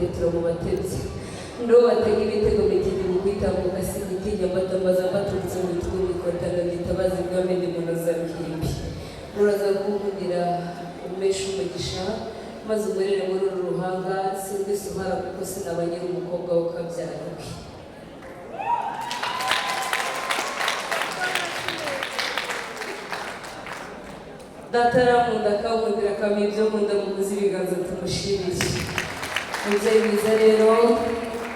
Petero mu batetsi ndo batega ibitego bikindi mu kwitambuka sinitinya mbatambaza mbaturutse mu bitwe bikotana bitabazi bw'amende munoza ruhimbi uraza kuvugira umesha umugisha maze umurere muri uru ruhanga sindise uhara kuko sinabanyira umukobwa wo kabyariwe dataramunda kamundira kamwe ibyo nkunda mu muzi ibiganza tumushimire mubyeyi mwiza rero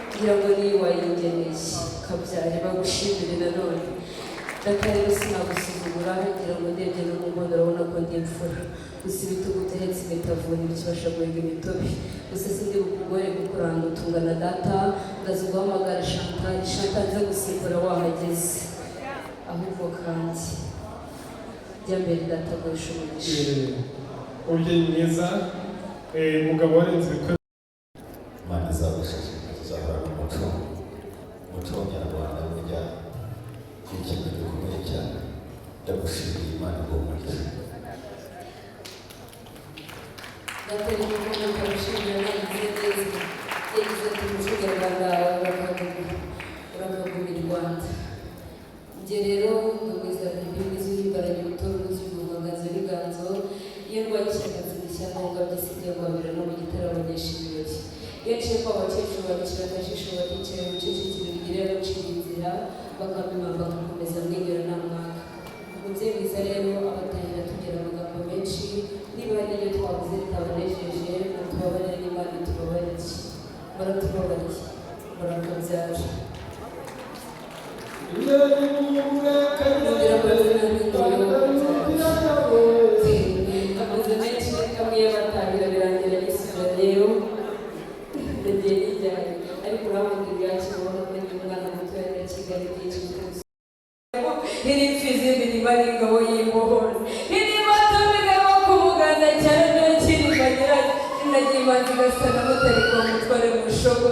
kugira ngo niyo wayingeneye kabyari bagushimire nanone data rero sinagusuzugura kugira ngo ndebye no mu mbona urabona ko ndi imfura gusa ibitugu byahetse imitavura ibikibasha guhiga imitobe gusa sindi bukugore gukuranga utungana data ndaza guhamagara Chantal nza gusimbura wahageze ahubwo kandi jya mbere data guhisha umugisha umubyeyi mwiza umugabo warenze Imana izagufasha tuzahora mu muco nyarwanda burya ikintu gikomeye cyane ndagushimiye Imana igumugisha data rero umuntu arashimira yagize neza yagize ati umuco nyarwanda urakagumira i Rwanda njye rero ndagwiza imbibi z'ibibaraga ibitoro z'ibihumagazo n'iganzo iyo ndwaye ishyaka zidishyamba ngo byisigiye guhabira no mu gitaramo nyinshi ibirori iyo nciye ko abakecuru babicira akajisho baricaye mu cicikiro bigirira bacira inzira bakamima bagakomeza mwegera nta mwaka umubyeyi mwiza rero abatahira tugira amagambo menshi niba hari n'ibyo twavuze bitabanejeje mutubabarire n'Imana itubabarire muratubabariye murakabyara amaze menshi kamwe y'abatangira birangira n'isura rero ndagiye nijyanye ariko urabona ibyacu ubona ko ndi umwana mutoya ya Kigali byinshi byose iri mfizi imirima n'ingabo y'imbohoro iri mato migabo ku muganda cyane niyo kiri bagera inagiye imanzi igasana mutari ko mutware mu shogo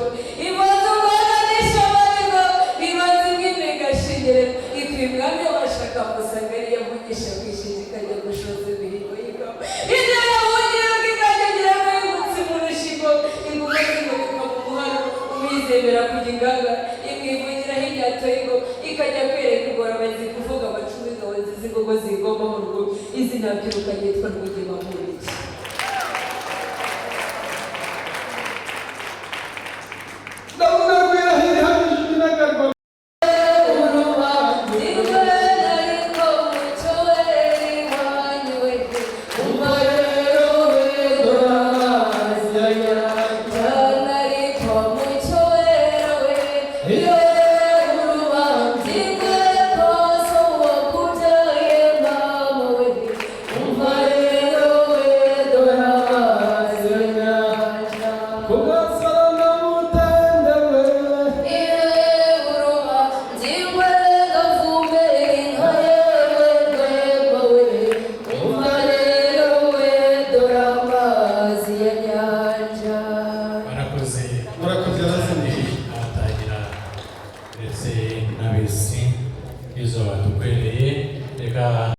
imanzi umwana n'ishoborego imanzi imwe igashingire ikwimwami washaka musanga yari yavugisha kwishinja ikajya gushoza imirimo y'ingabo ibyo yavugiraga ikagira ngo yibutse mu rushigo inguma zigobeka mu muhano umwizemera kujya inganga imwivugiraho inyatoye ngo ikajya kwereka ingorabahizi kuvuga amacumu ingabo nziza ingogo zigomba mu rugo izina byiruka yitwa Rwigema Mpuriki ndetse n'abisi izo badukwiriye reka